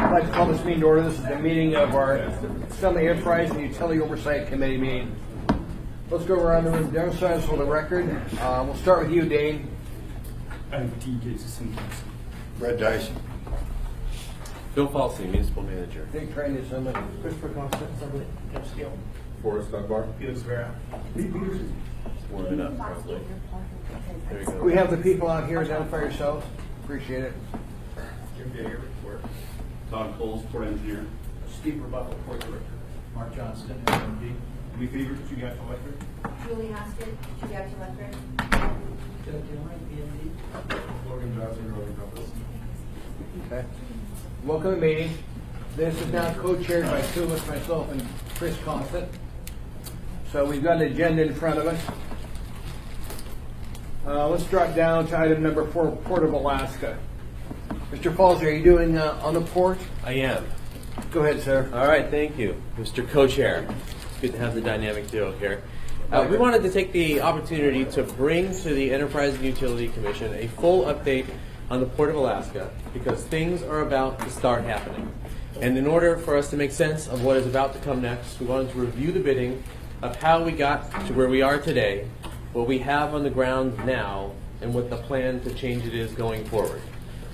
I'd like to call this meeting to order. This is the meeting of our Assembly Enterprise and Utility Oversight Committee meeting. Let's go around the room, demonstrate for the record. We'll start with you, Dane. I'm T. Cases and Brett Dyson. Bill Falsey, Municipal Manager. Big train assembly. Christopher Constant, Assembly, Scale. Forrest Dunbar. Felix Vera. Warming up, probably. There you go. We have the people out here. Identify yourselves. Appreciate it. Jim Baker, report. Todd Coles, Port Engineer. Steve Rebuttal, Port Director. Mark Johnston, MD. Any favorites you got for electric? Julie Haskett, Chief Electric. Doug Gilroy, PMD. Logan Johnson, Rolling Compass. Okay. Welcome to the meeting. This is now co-chaired by two of us, myself and Chris Constant. So we've got an agenda in front of us. Let's drop down to item number 4, Port of Alaska. Mr. Falls, are you doing on the port? I am. Go ahead, sir. All right, thank you, Mr. Co-Chair. It's good to have the dynamic duo here. We wanted to take the opportunity to bring to the Enterprise and Utility Commission a full update on the Port of Alaska because things are about to start happening. And in order for us to make sense of what is about to come next, we wanted to review the bidding of how we got to where we are today, what we have on the ground now, and what the plan to change it is going forward.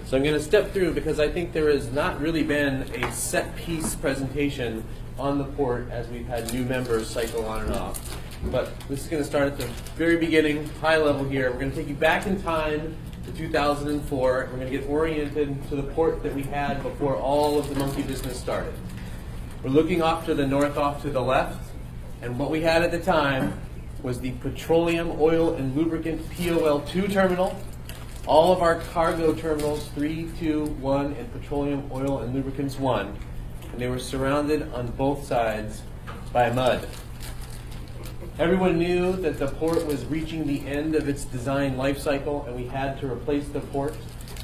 So I'm going to step through because I think there has not really been a set piece presentation on the port as we've had new members cycle on and off. But this is going to start at the very beginning, high level here. We're going to take you back in time to 2004. We're going to get oriented to the port that we had before all of the monkey business started. We're looking off to the north, off to the left, and what we had at the time was the Petroleum, Oil, and Lubricant POL2 terminal, all of our cargo terminals 3, 2, 1, and Petroleum, Oil, and Lubricants 1, and they were surrounded on both sides by mud. Everyone knew that the port was reaching the end of its design life cycle and we had to replace the port.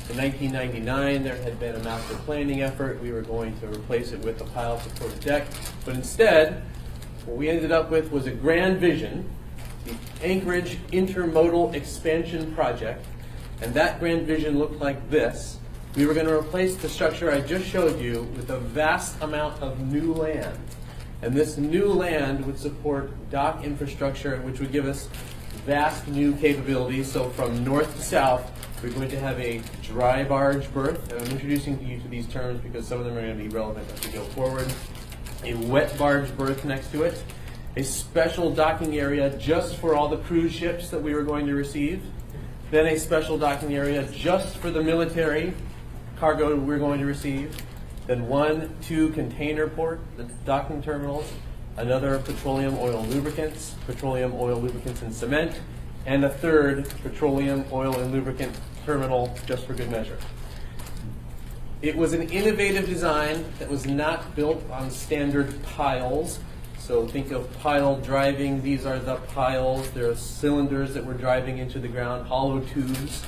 In 1999, there had been a master planning effort. We were going to replace it with a pile supported deck, but instead, what we ended up with was a grand vision, the Anchorage Intermodal Expansion Project, and that grand vision looked like this. We were going to replace the structure I just showed you with a vast amount of new land. And this new land would support dock infrastructure, which would give us vast new capabilities. So from north to south, we're going to have a dry barge berth. And I'm introducing you to these terms because some of them are going to be relevant as we go forward. A wet barge berth next to it. A special docking area just for all the cruise ships that we were going to receive. Then a special docking area just for the military cargo we're going to receive. Then 1, 2 container port, the docking terminals, another petroleum oil lubricants and cement, and a third petroleum oil and lubricant terminal just for good measure. It was an innovative design that was not built on standard piles. So think of pile driving. These are the piles. There are cylinders that we're driving into the ground, hollow tubes.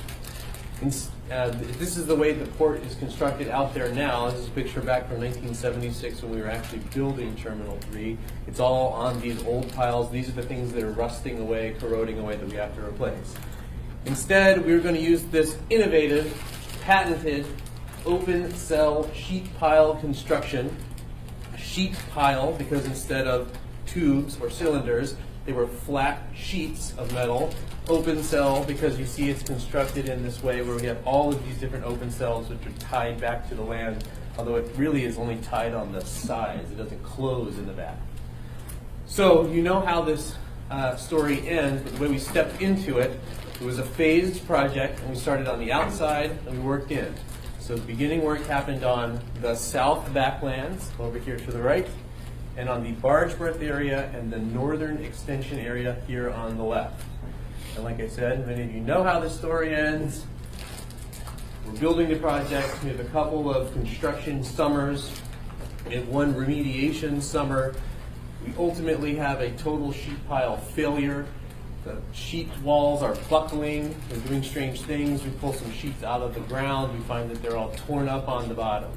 This is the way the port is constructed out there now. This is a picture back from 1976 when we were actually building Terminal 3. It's all on these old piles. These are the things that are rusting away, corroding away that we have to replace. Instead, we were going to use this innovative, patented, open cell sheet pile construction. Sheet pile because instead of tubes or cylinders, they were flat sheets of metal. Open cell because you see it's constructed in this way where we have all of these different open cells which are tied back to the land, although it really is only tied on the sides. It doesn't close in the back. So you know how this story ends, but the way we stepped into it, it was a phased project, and we started on the outside and we worked in. So the beginning work happened on the south backlands, over here to the right, and on the barge berth area and the northern extension area here on the left. And like I said, many of you know how the story ends. We're building the project. We have a couple of construction summers and one remediation summer. We ultimately have a total sheet pile failure. The sheet walls are buckling. They're doing strange things. We pull some sheets out of the ground. We find that they're all torn up on the bottom.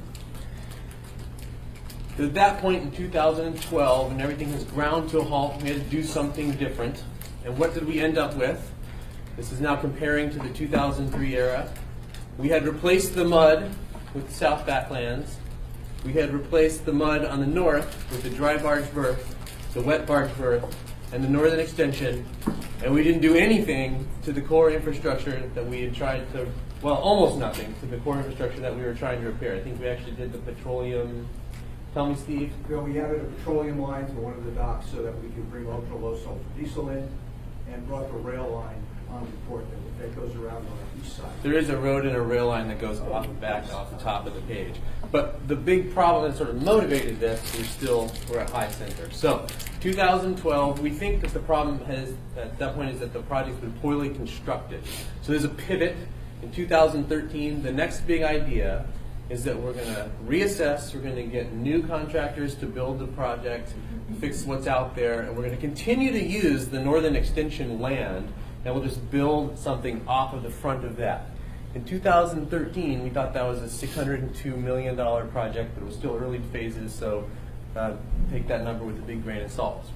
At that point in 2012, when everything has ground to a halt, we had to do something different. And what did we end up with? This is now comparing to the 2003 era. We had replaced the mud with the South Backlands. we had replaced the mud on the north with the dry barge berth, the wet barge berth, and the northern extension, and we didn't do anything to the core infrastructure that we had tried to, well, almost nothing to the core infrastructure that we were trying to repair. I think we actually did the petroleum, tell me, Steve? Bill, we added a petroleum line to one of the docks so that we could bring ultra low sulfur diesel in, and brought the rail line on the port that goes around on the east side. There is a road and a rail line that goes off the back, off the top of the page. But the big problem that sort of motivated this, we're at high center. So, 2012, we think that the problem at that point is that the project's been poorly constructed. So there's a pivot. In 2013, the next big idea is that we're going to reassess, we're going to get new contractors to build the project, fix what's out there, and we're going to continue to use the northern extension land, and we'll just build something off of the front of that. In 2013, we thought that was a $602 million project, but it was still early phases, so take that number with a big grain of salt.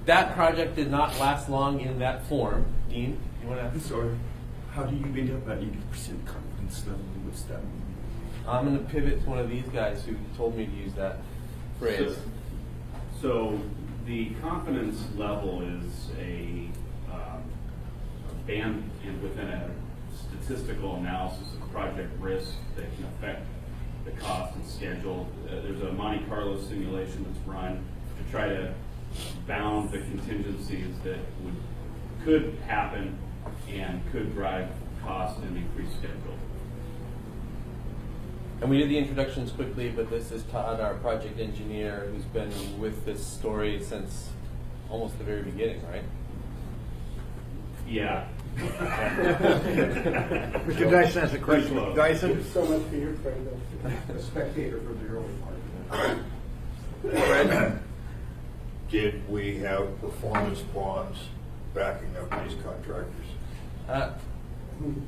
That project did not last long in that form. Dean, you want to? Sorry. How do you end up at 80% confidence level? What's that mean? I'm going to pivot to one of these guys who told me to use that phrase. So the confidence level is a band within a statistical analysis of project risk that can affect the cost and schedule. There's a Monte Carlo simulation that's run to try to bound the contingencies that could happen and could drive cost and increase schedule. And we did the introductions quickly, but this is Todd, our project engineer, who's been with this story since almost the very beginning, right? Yeah. Mr. Dyson has a question. Please, Dyson? So much for your friend, a spectator from the early part. Fred? Did we have performance bonds backing up these contractors?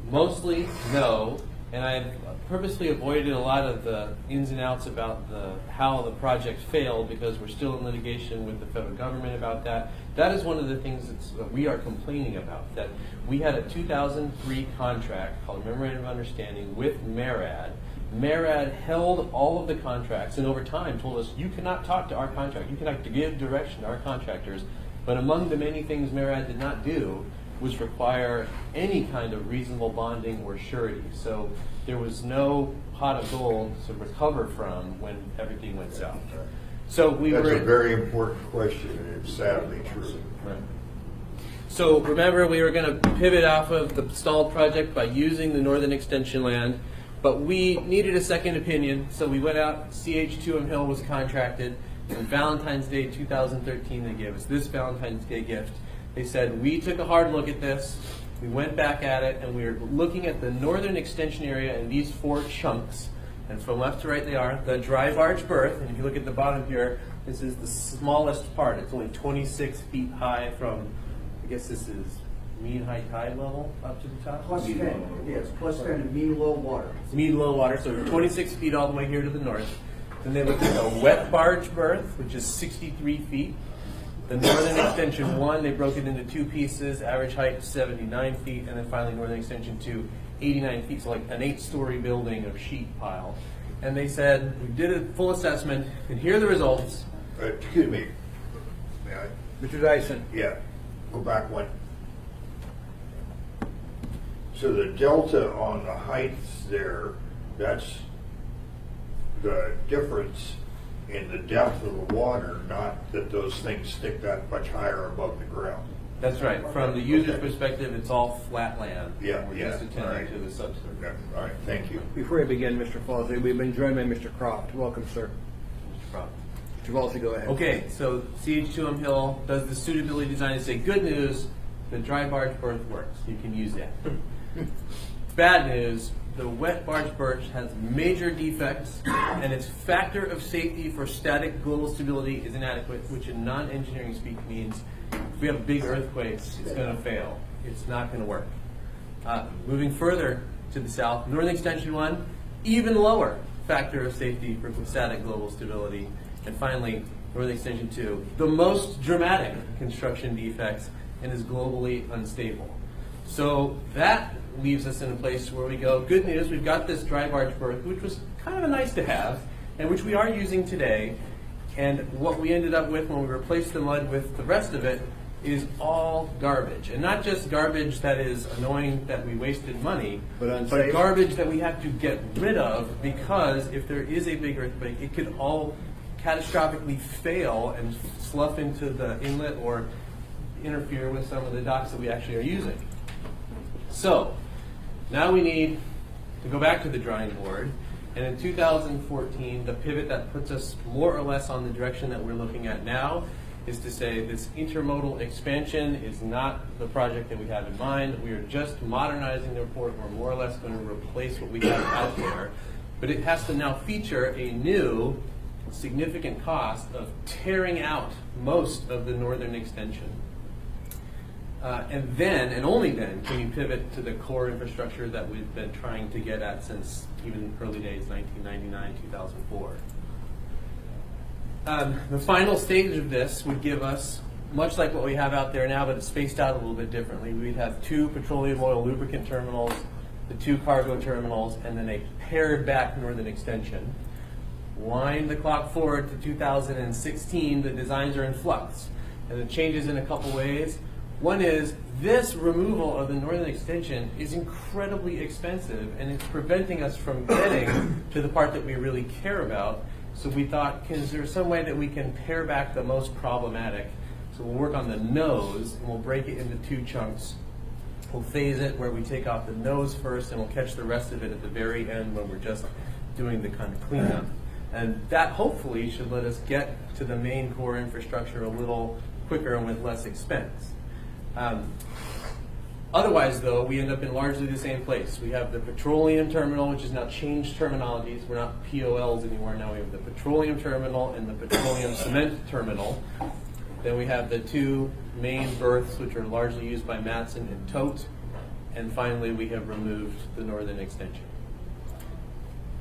Mostly no, and I've purposely avoided a lot of the ins and outs about how the project failed because we're still in litigation with the federal government about that. That is one of the things that we are complaining about, that we had a 2003 contract called Memorandum of Understanding with MARAD. MARAD held all of the contracts and over time told us, you cannot talk to our contract, you cannot give direction to our contractors, but among the many things MARAD did not do was require any kind of reasonable bonding or surety. So there was no pot of gold to recover from when everything went south. So That's a very important question, and it's sadly true. Right. So remember, we were going to pivot off of the stalled project by using the northern extension land, but we needed a second opinion, so we went out. CH2M Hill was contracted, and Valentine's Day 2013 they gave us this Valentine's Day gift. They said, we took a hard look at this, we went back at it, and we were looking at the northern extension area in these four chunks. And from left to right they are. The dry barge berth, and if you look at the bottom here, this is the smallest part. It's only 26 feet high from, I guess this is mean high tide level up to the top? Plus 10, yes, plus 10 and mean low water. It's mean low water, so 26 feet all the way here to the north. Then they looked at the wet barge berth, which is 63 feet. The northern extension 1, they broke it into two pieces, average height 79 feet, and then finally northern extension 2, 89 feet, so like an 8-story building of sheet pile. And they said, we did a full assessment, and here are the results. Excuse me. May I? Mr. Dyson? Yeah, go back one. So the delta on the heights there, that's the difference in the depth of the water, not that those things stick that much higher above the ground. That's right. From the user's perspective, it's all flat land. Yeah, We're yeah. just attending All right. to the subsurface. Okay, all right, thank you. Before we begin, Mr. Falsey, we've been joined by Mr. Croft. Welcome, sir. Mr. Brown. Mr. Falsey, go ahead. Okay, so CH2M Hill does the suitability design and say, good news, the dry barge berth works. You can use that. Bad news, the wet barge berth has major defects, and its factor of safety for static global stability is inadequate, which in non-engineering speak means if we have big earthquakes, it's going to fail. It's not going to work. Moving further to the south, Northern Extension 1, even lower factor of safety for static global stability. And finally, Northern Extension 2, the most dramatic construction defects and is globally unstable. So that leaves us in a place where we go, good news, we've got this dry barge berth, which was kind of a nice to have, and which we are using today. And what we ended up with when we replaced the mud with the rest of it is all garbage. And not just garbage that is annoying that we wasted money, But unsafe. garbage that we have to get rid of because if there is a big earthquake, it could all catastrophically fail and slough into the inlet or interfere with some of the docks that we actually are using. So now we need to go back to the drawing board. And in 2014, the pivot that puts us more or less on the direction that we're looking at now is to say this intermodal expansion is not the project that we have in mind. We are just modernizing the port. We're more or less going to replace what we have out there. But it has to now feature a new significant cost of tearing out most of the northern extension. And then, and only then, can you pivot to the core infrastructure that we've been trying to get at since even early days, 1999, 2004. The final stage of this would give us, much like what we have out there now, but it's spaced out a little bit differently. We'd have 2 petroleum oil lubricant terminals, the 2 cargo terminals, and then a pared back northern extension. Wind the clock forward to 2016, the designs are in flux. And it changes in a couple ways. One is this removal of the northern extension is incredibly expensive and it's preventing us from getting to the part that we really care about. So we thought, is there some way that we can pare back the most problematic? So we'll work on the nose and we'll break it into 2 chunks. We'll phase it where we take off the nose first and we'll catch the rest of it at the very end when we're just doing the kind of cleanup. And that hopefully should let us get to the main core infrastructure a little quicker and with less expense. Otherwise, though, we end up in largely the same place. We have the petroleum terminal, which is now changed terminologies. We're not POLs anymore. Now we have the petroleum terminal and the petroleum cement terminal. Then we have the 2 main berths, which are largely used by Matson and Tote. And finally, we have removed the northern extension.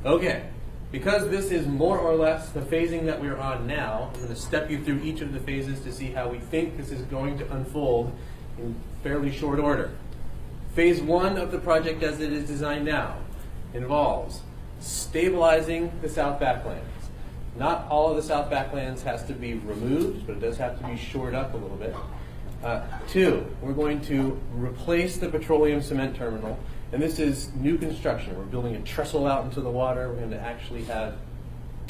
Okay. Because this is more or less the phasing that we're on now, I'm going to step you through each of the phases to see how we think this is going to unfold in fairly short order. Phase 1 of the project as it is designed now involves stabilizing the South Backlands. Not all of the South Backlands has to be removed, but it does have to be shored up a little bit. 2, we're going to replace the petroleum cement terminal. And this is new construction. We're building a trestle out into the water. We're going to actually have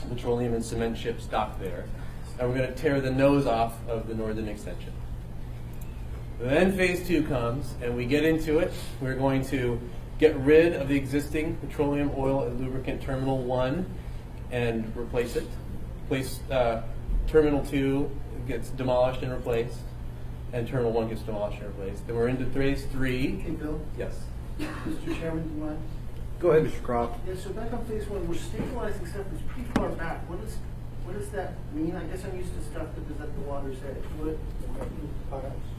petroleum and cement ships docked there. And we're going to tear the nose off of the northern extension. Then phase 2 comes, and we get into it. We're going to get rid of the existing petroleum oil and lubricant terminal 1 and replace it. Terminal 2 gets demolished and replaced, and terminal 1 gets demolished and replaced. Then we're into phase 3. Hey, Bill. Yes. Mr. Chairman, do you mind? Go ahead, Mr. Croft. Yeah, so back on phase 1, we're stabilizing stuff that's pretty far back. What does that mean? I guess I'm used to stuff that is at the water's edge.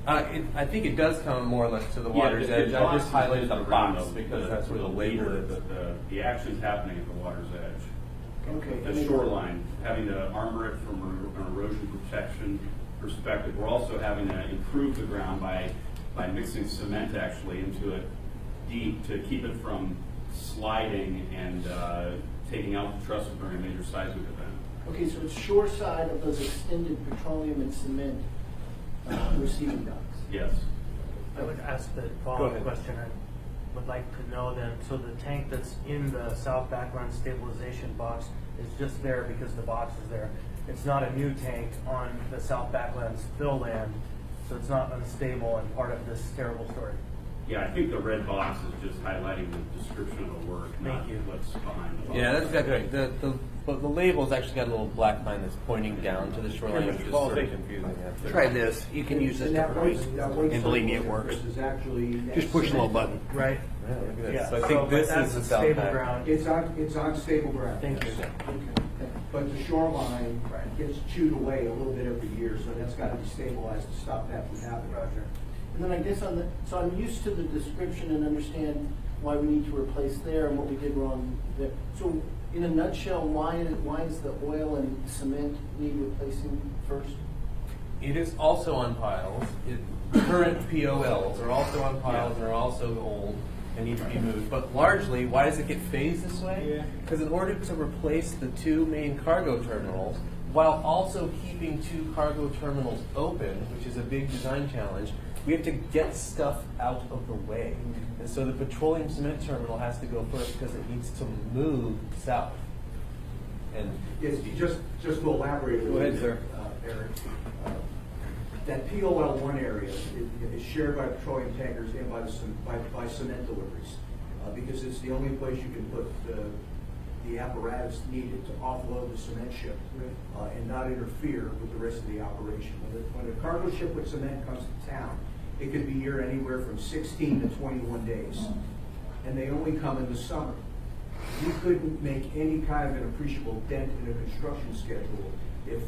I think it does come more or less to the water's edge. I just highlighted the box because that's where the label is. The action's happening at the water's edge. Okay. The shoreline, having to armor it from an erosion protection perspective. We're also having to improve the ground by mixing cement actually into it deep to keep it from sliding and taking out the trestle during a major seismic event. Okay, so it's shore side of those extended petroleum and cement receiving docks. Yes. I would ask the Go following ahead. question. I would like to know then, so the tank that's in the South Backland stabilization box is just there because the box is there. It's not a new tank on the South Backlands fill land, so it's not unstable and part of this terrible story. Yeah, I think the red box is just highlighting the description of the work, not Thank you. what's behind the box. Yeah, that's exactly right. The label's actually got a little black line that's pointing down to the shoreline, which is sort of confusing. Try this. You can use this And that differently. white And believe me, it circle works. is actually. Just push the little button. Right? Yeah, look at this. Yeah, So I think this that's is the a South stable Back. ground. It's on stable ground. Thank you. But the shoreline gets chewed away a little bit every year, so that's got to be stabilized to stop that from happening. Roger. And then I guess so I'm used to the description and understand why we need to replace there and what we did wrong there. So in a nutshell, why is the oil and cement need replacing first? It is also on piles. Current POLs are also on piles and are also old. and need to be moved. But largely, why does it get phased this way? Because in order to replace the two main cargo terminals, while also keeping two cargo terminals open, which is a big design challenge, we have to get stuff out of the way. And so the petroleum cement terminal has to go first because it needs to move south. And Yes, just to elaborate a Go little ahead, bit, sir. Eric. That POL1 area is shared by petroleum tankers and by cement deliveries, because it's the only place you can put the apparatus needed to offload the cement ship and not interfere with the rest of the operation. When a cargo ship with cement comes to town, it could be here anywhere from 16 to 21 days, and they only come in the summer. You couldn't make any kind of an appreciable dent in a construction schedule if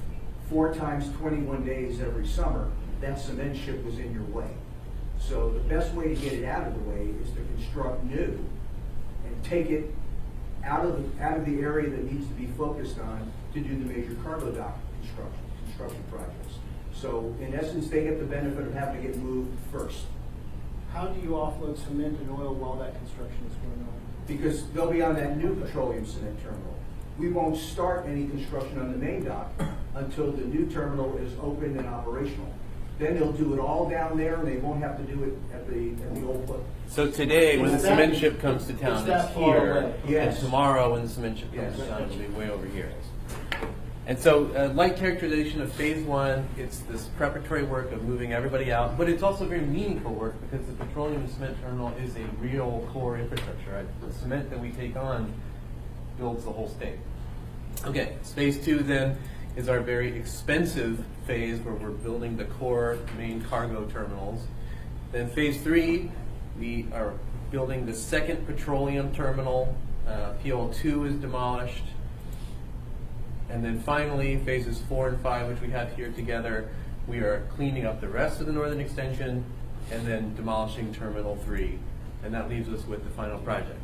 4 times 21 days every summer, that cement ship was in your way. So the best way to get it out of the way is to construct new and take it out of the area that needs to be focused on to do the major cargo dock construction projects. So in essence, they get the benefit of having to get moved first, How do you offload cement and oil while that construction is going on? because they'll be on that new petroleum cement terminal. We won't start any construction on the main dock until the new terminal is open and operational. Then they'll do it all down there, and they won't have to do it at the old put. so today, when the Is that- cement ship comes to town, is that it's far here. away? Yes. And tomorrow, when the cement ship comes to town, it'll be way over here. And so, like characterization of phase 1, it's this preparatory work of moving everybody out, but it's also very meaningful work because the petroleum and cement terminal is a real core infrastructure. Right? The cement that we take on builds the whole state. Okay, phase 2 then is our very expensive phase where we're building the core main cargo terminals. Then phase 3, we are building the second petroleum terminal. PL2 is demolished. And then finally, phases 4 and 5, which we have here together, we are cleaning up the rest of the northern extension and then demolishing Terminal 3. And that leaves us with the final project.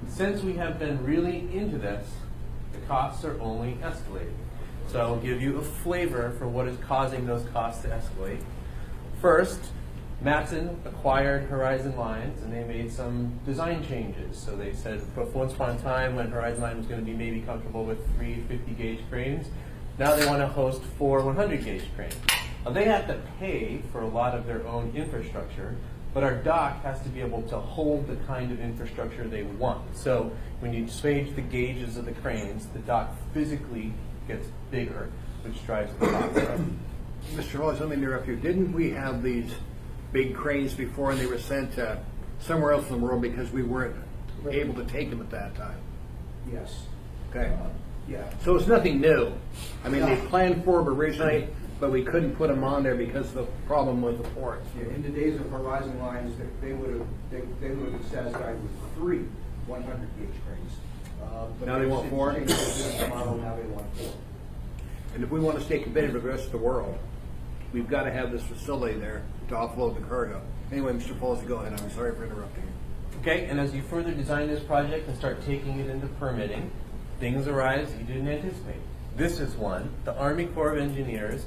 Since we have been really into this, the costs are only escalating. So I'll give you a flavor for what is causing those costs to escalate. First, Matson acquired Horizon Lines, and they made some design changes. So they said, once upon a time, when Horizon Line was going to be maybe comfortable with 3 50-gauge cranes, now they want to host 4 100-gauge cranes. Now they have to pay for a lot of their own infrastructure, but our dock has to be able to hold the kind of infrastructure they want. So when you change the gauges of the cranes, the dock physically gets bigger, which drives the cost up. Mr. Hollis, let me interrupt you. Didn't we have these big cranes before and they were sent somewhere else in the world because we weren't able to take them at that time? Yes. Okay. Yeah. So it's nothing new. I mean, they planned for them originally, but we couldn't put them on there because of the problem with the port. Yeah, in the days of Horizon Lines, they would have been satisfied with 3 100-gauge cranes. But Now they want 4? Changed the business model, now they want 4. And if we want to stay competitive with the rest of the world, we've got to have this facility there to offload the cargo. Anyway, Mr. Folsey, go ahead. I'm sorry for interrupting you. Okay, and as you further design this project and start taking it into permitting, things arise you didn't anticipate. This is one. The Army Corps of Engineers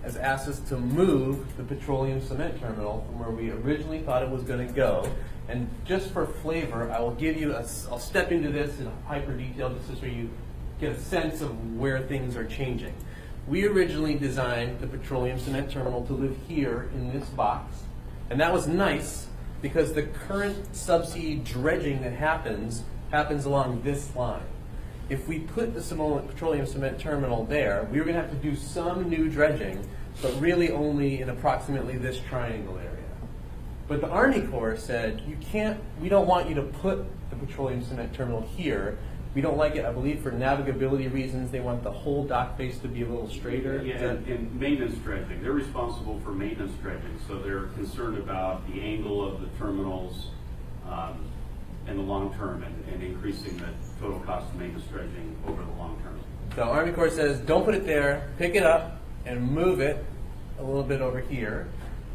has asked us to move the petroleum cement terminal from where we originally thought it was going to go. And just for flavor, I will give you I'll step into this in hyper detail just so you get a sense of where things are changing. We originally designed the petroleum cement terminal to live here in this box, and that was nice because the current subsea dredging that happens along this line. If we put the petroleum cement terminal there, we were going to have to do some new dredging, but really only in approximately this triangle area. But the Army Corps said, we don't want you to put the petroleum cement terminal here. We don't like it, I believe, for navigability reasons. They want the whole dock face to be a little straighter. Yeah, and maintenance dredging. They're responsible for maintenance dredging, so they're concerned about the angle of the terminals in the long term and increasing the total cost of maintenance dredging over the long term. The Army Corps says, don't put it there, pick it up and move it a little bit over here.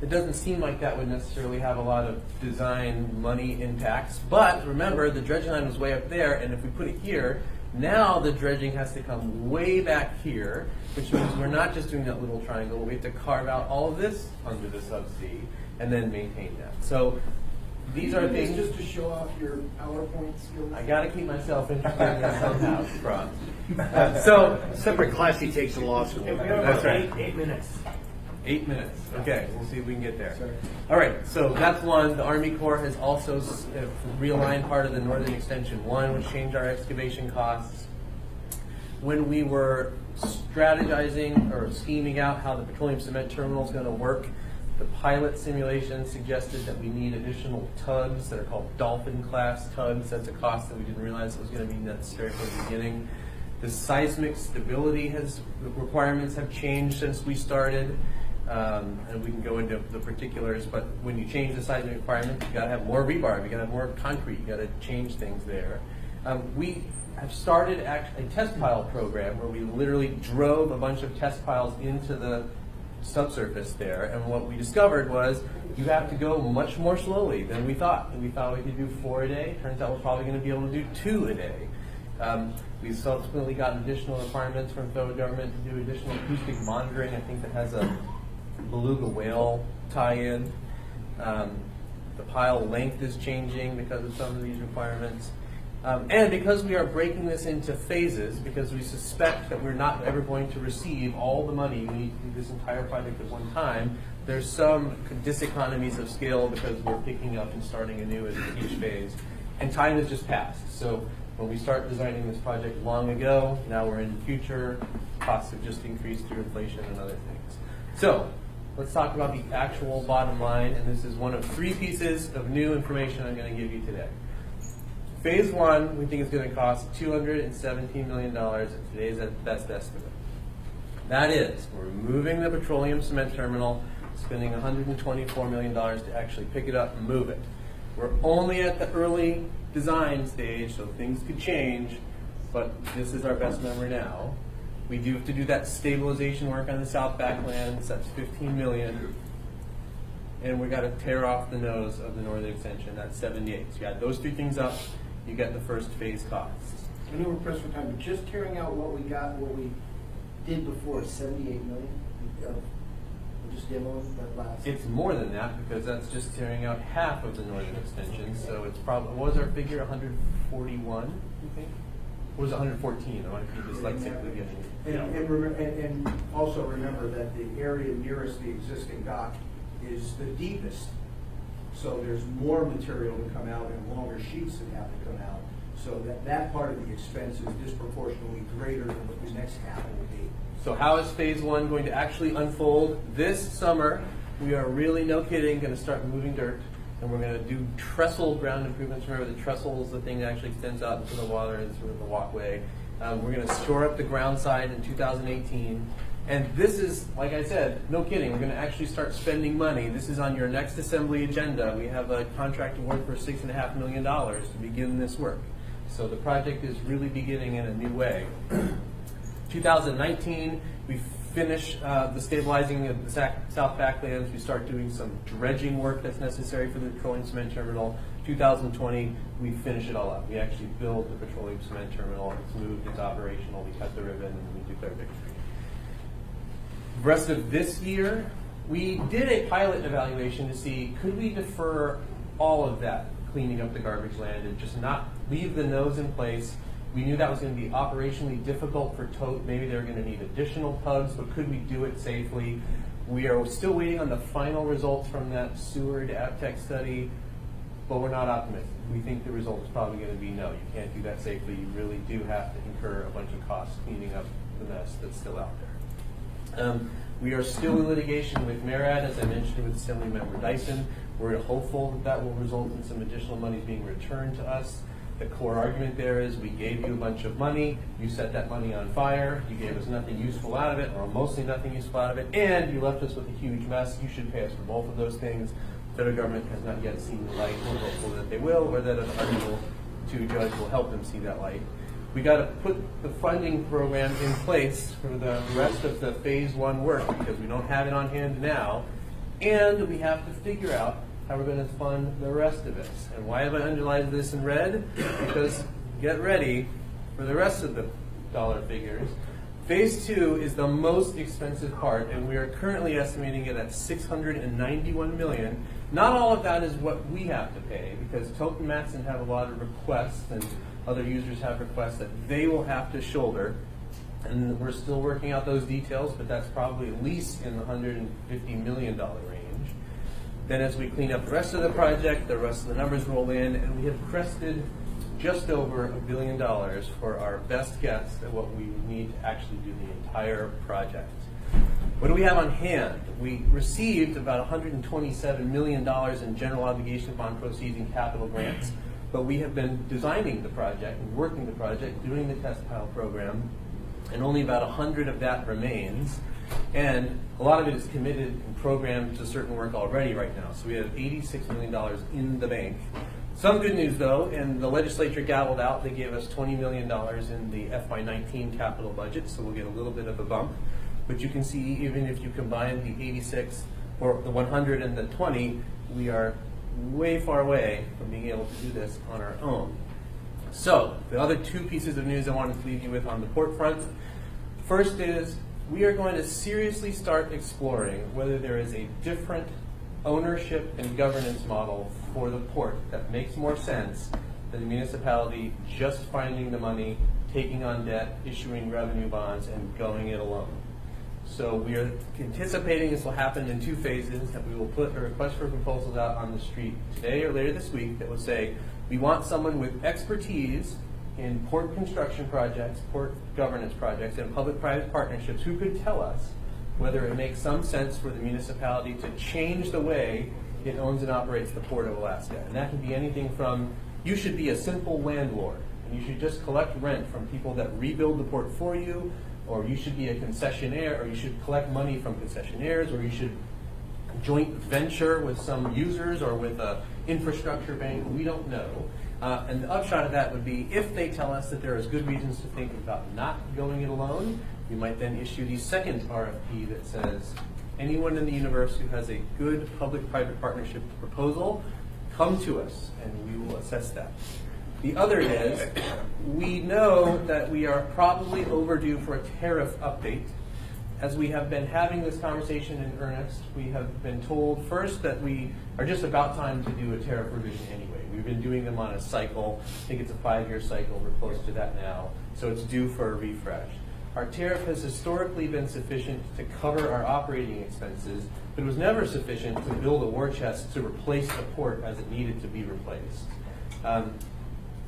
It doesn't seem like that would necessarily have a lot of design money impacts, but remember the dredging line was way up there, and if we put it here, now the dredging has to come way back here, which means we're not just doing that little triangle, we have to carve out all of this under the subsea and then maintain that. So these are things. Just to show off your PowerPoint skills. I got to keep myself interested in this somehow, Rob. Separate class he takes in law school. We have That's about right. 8 minutes. 8 minutes. Okay, we'll see if we can get there. All right, so that's one. The Army Corps has also realigned part of the Northern Extension 1, which changed our excavation costs. When we were strategizing or scheming out how the petroleum cement terminal is going to work, the pilot simulation suggested that we need additional tugs that are called Dolphin class tugs. That's a cost that we didn't realize was going to be necessary from the beginning. The seismic stability requirements have changed since we started. And we can go into the particulars, but when you change the seismic requirements, you got to have more rebar, you got to have more concrete, you got to change things there. We have started a test pile program where we literally drove a bunch of test piles into the subsurface there, and what we discovered was you have to go much more slowly than we thought. And we thought we could do 4 a day. Turns out we're probably going to be able to do 2 a day. We've subsequently gotten additional requirements from the federal government to do additional acoustic monitoring. I think that has a beluga whale tie-in. The pile length is changing because of some of these requirements. And because we are breaking this into phases, because we suspect that we're not ever going to receive all the money we need to do this entire project at one time, there's some diseconomies of scale because we're picking up and starting anew at each phase. And time has just passed. So when we start designing this project long ago, now we're in the future, costs have just increased through inflation and other things. So let's talk about the actual bottom line, and this is one of 3 pieces of new information I'm going to give you today. Phase 1, we think is going to cost $217 million at today's best estimate. That is, we're removing the petroleum cement terminal, spending $124 million to actually pick it up and move it. We're only at the early design stage, so things could change, but this is our best number now. We do have to do that stabilization work on the South Backlands, that's $15 million. And we got to tear off the nose of the Northern Extension, that's 78. So you add those 3 things up, you get the first phase costs. I know we're pressed for time, but just carrying out what we did before, 78 million. We're just demoing that last. It's more than that because that's just tearing out half of the Northern Extension. So it's probably, what was our figure, 141, you think? Or was it 114? I want to be dyslexic again. And also remember that the area nearest the existing dock is the deepest. So there's more material to come out and longer sheets that have to come out. So that part of the expense is disproportionately greater than what the next half will be. So how is phase 1 going to actually unfold? This summer, we are really, no kidding, going to start moving dirt. And we're going to do trestle ground improvements. Remember, the trestle is the thing that actually extends out into the water and through the walkway. We're going to shore up the ground side in 2018. And this is, like I said, no kidding, we're going to actually start spending money. This is on your next assembly agenda. We have a contract award for $6.5 million to begin this work. So the project is really beginning in a new way. 2019, we finish the stabilizing of the South Backlands. We start doing some dredging work that's necessary for the petroleum cement terminal. 2020, we finish it all up. We actually build the petroleum cement terminal. It's moved, it's operational. We cut the ribbon, and we declare victory. The rest of this year, we did a pilot evaluation to see could we defer all of that cleaning up the garbage land and just not leave the nose in place. We knew that was going to be operationally difficult for TOTE. Maybe they were going to need additional tugs, but could we do it safely? We are still waiting on the final results from that sewer to Aptech study, but we're not optimistic. We think the result is probably going to be no, you can't do that safely. You really do have to incur a bunch of costs cleaning up the mess that's still out there. We are still in litigation with MARAD, as I mentioned, with Assemblymember Dyson. We're hopeful that that will result in some additional money being returned to us. The core argument there is we gave you a bunch of money, you set that money on fire, you gave us nothing useful out of it, or mostly nothing useful out of it, and you left us with a huge mess. You should pay us for both of those things. The federal government has not yet seen the light. We're hopeful that they will, or that an Article 2 judge will help them see that light. We got to put the funding program in place for the rest of the phase 1 work because we don't have it on hand now, and we have to figure out how we're going to fund the rest of it. And why have I underlined this in red? Because get ready for the rest of the dollar figures. Phase 2 is the most expensive part, and we are currently estimating it at $691 million, Not all of that is what we have to pay, because Tote and Matson have a lot of requests, and other users have requests that they will have to shoulder. And we're still working out those details, but that's probably at least in the $150 million range. Then as we clean up the rest of the project, the rest of the numbers roll in, and we have crested just over $1 billion for our best guess at what we need to actually do the entire project. What do we have on hand? We received about $127 million in general obligation bond proceeds and capital grants, but we have been designing the project and working the project, doing the test pile program, and only about 100 of that remains. And a lot of it is committed and programmed to certain work already right now. So we have $86 million in the bank. Some good news though, and the legislature gavelled out, they gave us $20 million in the FY19 capital budget, so we'll get a little bit of a bump. But you can see even if you combine the 86 or the 100 and the 20, we are way far away from being able to do this on our own. So, the other two pieces of news I wanted to leave you with on the port front. First is, we are going to seriously start exploring whether there is a different ownership and governance model for the port that makes more sense than the municipality just finding the money, taking on debt, issuing revenue bonds, and going it alone. So we are anticipating this will happen in two phases, that we will put a request for proposals out on the street today or later this week that will say, we want someone with expertise in port construction projects, port governance projects, and public-private partnerships who could tell us whether it makes some sense for the municipality to change the way it owns and operates the Port of Alaska. And that can be anything from, you should be a simple landlord, and you should just collect rent from people that rebuild the port for you, or you should be a concessionaire, or you should collect money from concessionaires, or you should joint venture with some users or with an infrastructure bank. We don't know. And the upshot of that would be, if they tell us that there is good reasons to think about not going it alone, we might then issue the second RFP that says, anyone in the universe who has a good public-private partnership proposal, come to us and we will assess that. The other is, we know that we are probably overdue for a tariff update. As we have been having this conversation in earnest, we have been told first that we are just about time to do a tariff revision anyway. We've been doing them on a cycle. I think it's a 5-year cycle. We're close to that now. So it's due for a refresh. Our tariff has historically been sufficient to cover our operating expenses, but it was never sufficient to build a war chest to replace the port as it needed to be replaced.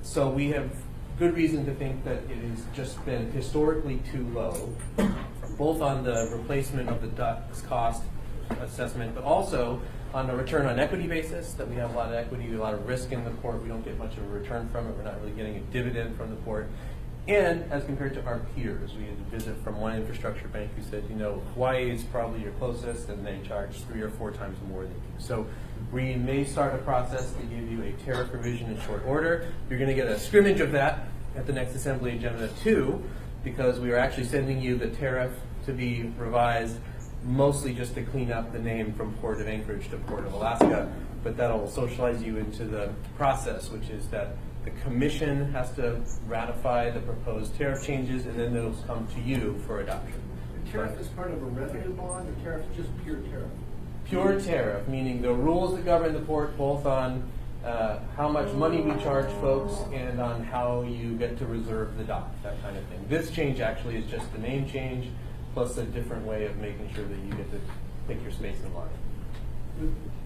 So we have good reason to think that it has just been historically too low, both on the replacement of the duct's cost assessment, but also on a return on equity basis, that we have a lot of equity, a lot of risk in the port. We don't get much of a return from it. We're not really getting a dividend from the port. And as compared to our peers, we had a visit from one infrastructure bank who said, you know, Hawaii is probably your closest, and they charge 3 or 4 times more than you. So we may start a process to give you a tariff revision in short order. You're going to get a scrimmage of that at the next Assembly Agenda 2, because we are actually sending you the tariff to be revised, mostly just to clean up the name from Port of Anchorage to Port of Alaska. But that'll socialize you into the process, which is that the Commission has to ratify the proposed tariff changes, and then those come to you for adoption. The tariff is part of a revenue bond, or tariff is just pure tariff? Pure tariff, meaning the rules that govern the port, both on how much money we charge folks and on how you get to reserve the dock, that kind of thing. This change actually is just the name change, plus a different way of making sure that you get to pick your space in line.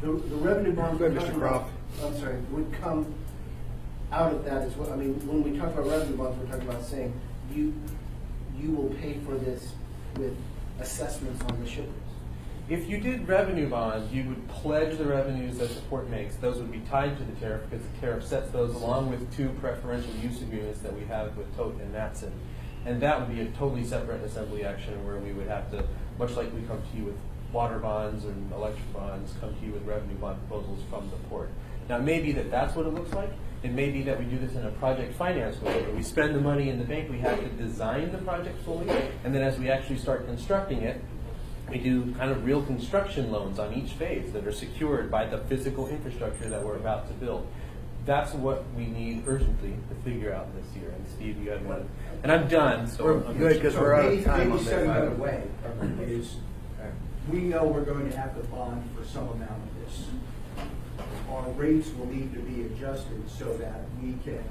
The revenue bond, Go ahead, Mr. Croft. I'm sorry, would come out of that as well. I mean, when we talk about revenue bonds, we're talking about saying you will pay for this with assessments on the shippers. If you did revenue bonds, you would pledge the revenues that the port makes. Those would be tied to the tariff, because the tariff sets those along with 2 preferential use agreements that we have with Tote and Matson. And that would be a totally separate assembly action where we would have to, much like we come to you with water bonds and electric bonds, come to you with revenue bond proposals from the port. Now, it may be that that's what it looks like. It may be that we do this in a project finance way, where we spend the money in the bank, we have to design the project fully, and then as we actually start constructing it, we do kind of real construction loans on each phase that are secured by the physical infrastructure that we're about to build. That's what we need urgently to figure out this year. And Steve, you had one. And I'm done. So We're good, because we're out of time on Maybe said another this. way is, we know we're going to have to bond for some amount of this. our rates will need to be adjusted so that we can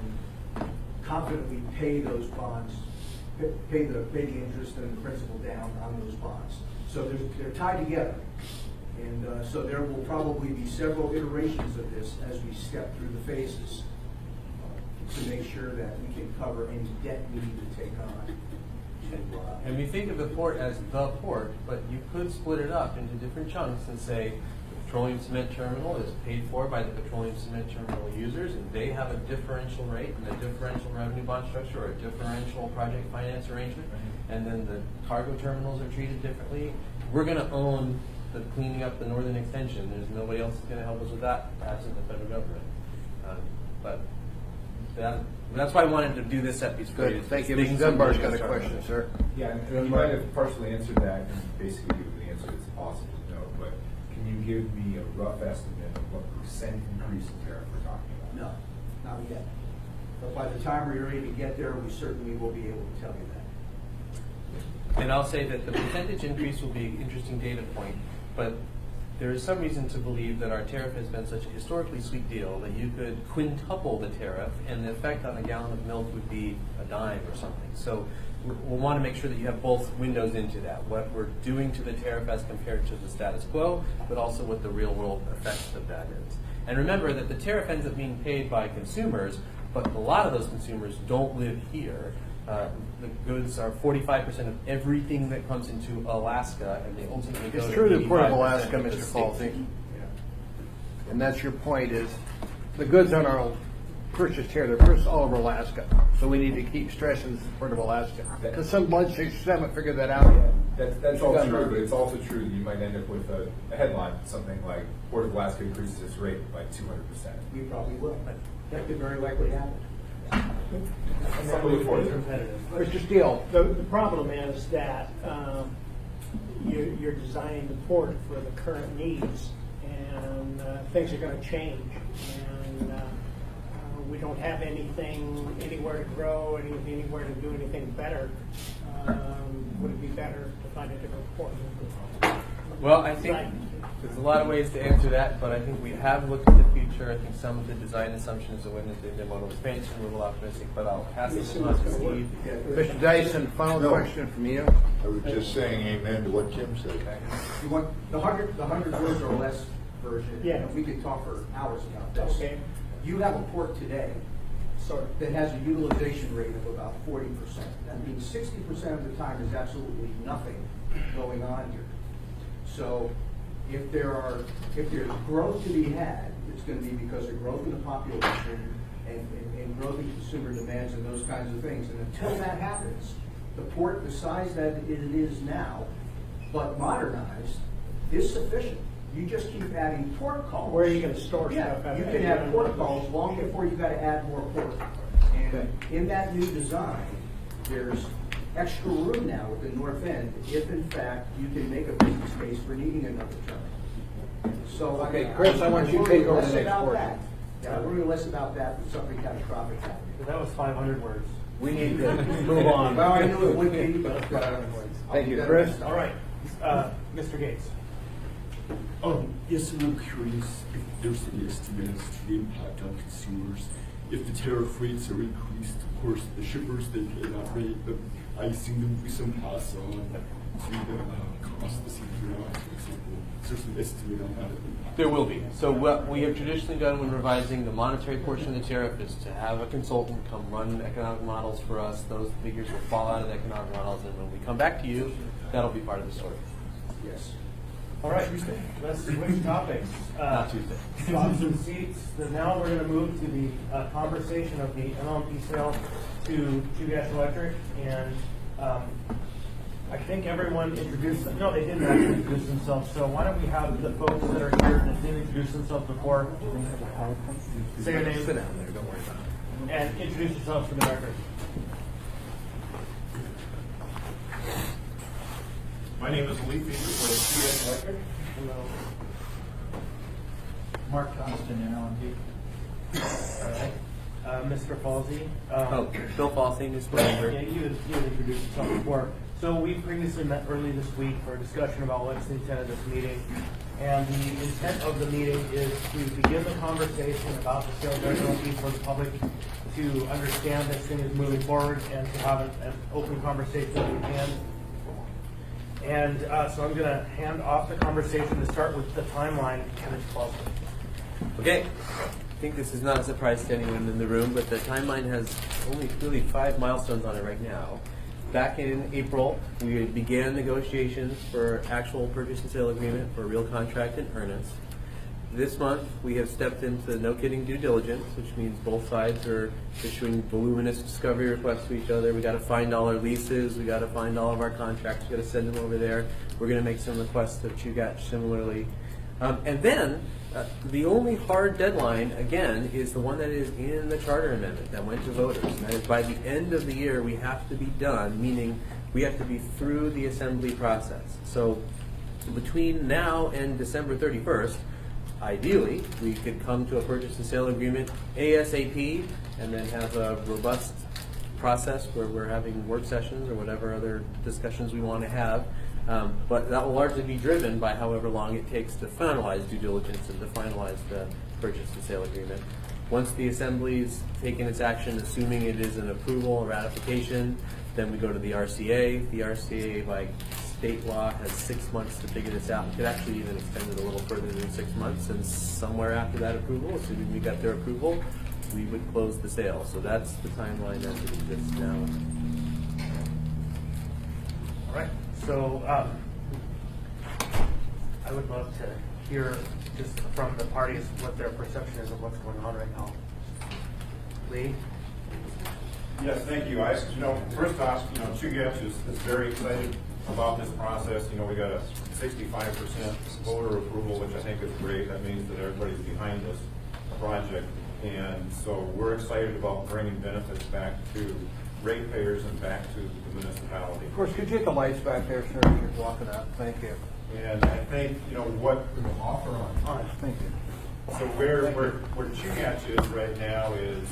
confidently pay those bonds, pay the interest and the principal down on those bonds. So they're tied together. And so there will probably be several iterations of this as we step through the phases to make sure that we can cover any debt we need to take on. And we think of the port as the port, but you could split it up into different chunks and say the petroleum cement terminal is paid for by the petroleum cement terminal users, and they have a differential rate and a differential revenue bond structure or a differential project finance arrangement, and then the cargo terminals are treated differently. We're going to own the cleaning up the northern extension. There's nobody else that's going to help us with that, absent the federal government. But that's why I wanted to do this set piece for you. Good, thank you. Mr. Dunbar's got a question, sir. Yeah, and you might have partially answered that, and basically given the answer that's impossible to know, but can you give me a rough estimate of what percent increase in tariff we're talking about? No, not yet. But by the time we're ready to get there, we certainly will be able to tell you that. And I'll say that the percentage increase will be an interesting data point, but there is some reason to believe that our tariff has been such a historically sweet deal that you could quintuple the tariff and the effect on a gallon of milk would be a dime or something. So we'll want to make sure that you have both windows into that, what we're doing to the tariff as compared to the status quo, but also what the real world effects of that is. And remember that the tariff ends up being paid by consumers, but a lot of those consumers don't live here. The goods are 45% of everything that comes into Alaska, and they ultimately go It's to true to Port of 85% Alaska, of the Mr. states. Falsey. And that's your point is, the goods aren't purchased here, they're purchased all over Alaska. So we need to keep stressing the Port of Alaska. Because some legislators haven't figured that out yet. That's all true, but it's also true that you might end up with a headline, something like Port of Alaska increases its rate by 200%. We probably will. That could very likely happen. Something to look forward to. Mr. Steele, The problem is that you're designing the port for the current needs, and things are going to change, and we don't have anything, anywhere to grow, anywhere to do anything better. Would it be better to find a different port? Well, I think there's a lot of ways to answer that, but I think we have looked at the future. I think some of the design assumptions are when the modal expansion were a little optimistic, but I'll pass this on to Steve. Mr. Dyson, final question from you. I was just saying amen to what Tim said. You want the 100 words or less version? Yeah. We could talk for hours about this. Okay. You have a port today that has a utilization rate of about 40%. That means 60% of the time is absolutely nothing going on here. So if there's growth to be had, it's going to be because of growth in the population and growth in consumer demands and those kinds of things. And until that happens, the port, the size that it is now, but modernized, is sufficient. You just keep adding port calls. Where are you going to store Yeah, stuff? you can have port calls long before you've got to add more port. And in that new design, there's extra room now at the north end if in fact you can make a business case for needing another terminal. So Okay, Chris, I want you to take over the next portion. portion. Yeah, worry less about that than something catastrophic happening. That was 500 words. We need to move on. Well, I knew it would be, but Thank you, Chris. All right, Mr. Gates. Yes, I'm curious if there's any estimates to the impact on consumers. If the tariff rates are increased, of course, the shippers, they pay that rate, but I assume there will be some pass on to the cost of the CPI, for example. Is there some estimate on that? There will be. So what we have traditionally done when revising the monetary portion of the tariff is to have a consultant come run economic models for us. Those figures will fall out of the economic models, and when we come back to you, that'll be part of the story. Yes. All right, let's switch topics. Not Tuesday. Swap some seats. So now we're going to move to the conversation of the LMP sale to Gas Electric. And I think everyone introduced them. No, they didn't actually introduce themselves. So why don't we have the folks that are here that didn't introduce themselves before say your name. Sit down there, don't worry about it. And introduce yourselves for the record. My name is Lee Fever with Gas Electric. Hello. Mark Johnston, LMP. All right. Mr. Falsey. Bill Falsey, Ms. Blanford. Yeah, you had introduced yourself before. So we previously met early this week for a discussion about what's the intent of this meeting. And the intent of the meeting is to begin the conversation about the sale guarantee for the public to understand this thing is moving forward and to have an open conversation if we can. And so I'm going to hand off the conversation to start with the timeline. Okay. I think this is not a surprise to anyone in the room, but the timeline has only really 5 milestones on it right now. Back in April, we began negotiations for actual purchase and sale agreement for a real contract in earnest. This month, we have stepped into no-kidding due diligence, which means both sides are issuing voluminous discovery requests to each other. We got to find all our leases. We got to find all of our contracts. We got to send them over there. We're going to make some requests to Chugach similarly. And then, the only hard deadline, again, is the one that is in the charter amendment that went to voters. And that is by the end of the year, we have to be done, meaning we have to be through the assembly process. So between now and December 31st, ideally, we could come to a purchase and sale agreement ASAP and then have a robust process where we're having work sessions or whatever other discussions we want to have. But that will largely be driven by however long it takes to finalize due diligence and to finalize the purchase and sale agreement. Once the Assembly's taken its action, assuming it is an approval or ratification, then we go to the RCA. The RCA, by state law, has 6 months to figure this out. We could actually even extend it a little further than 6 months, and somewhere after that approval, assuming we got their approval, we would close the sale. So that's the timeline as it exists now. All right. So I would love to hear just from the parties what their perception is of what's going on right now. Lee? Yes, thank you. First off, Chugach is very excited about this process. We got a 65% voter approval, which I think is great. That means that everybody's behind this project. And so we're excited about bringing benefits back to ratepayers and back to the municipality. Of course, could you get the lights back there, sir, as you're walking out? Thank you. And I think, what Off or on? Thank you. So where Chugach is right now is,